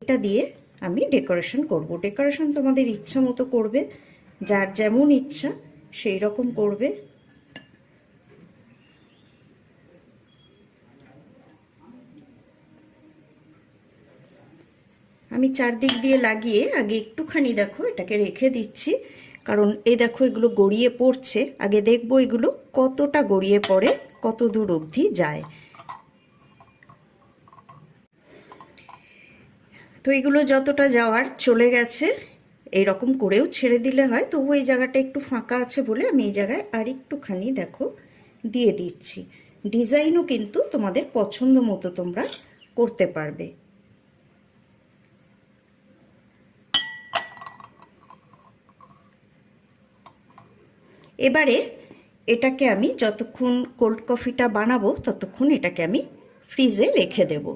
কেকটা দিয়ে আমি ডেকোরেশন করব। ডেকোরেশন তোমাদের ইচ্ছা মতো করবে, যার যেমন ইচ্ছা সেই রকম করবে। আমি চারদিক দিয়ে লাগিয়ে আগে একটুখানি দেখো এটাকে রেখে দিচ্ছি, কারণ এই দেখো এগুলো গড়িয়ে পড়ছে। আগে দেখবো এগুলো কতটা গড়িয়ে পড়ে, কত দূর অবধি যায়। তো এগুলো যতটা যাওয়ার চলে গেছে, এইরকম করেও ছেড়ে দিলে হয়। তবু এই জায়গাটা একটু ফাঁকা আছে বলে আমি এই জায়গায় আর একটুখানি দেখো দিয়ে দিচ্ছি। ডিজাইনও কিন্তু তোমাদের পছন্দ মতো তোমরা করতে পারবে। এবারে এটাকে আমি যতক্ষণ কোল্ড কফিটা বানাবো ততক্ষণ এটাকে আমি ফ্রিজে রেখে দেবো।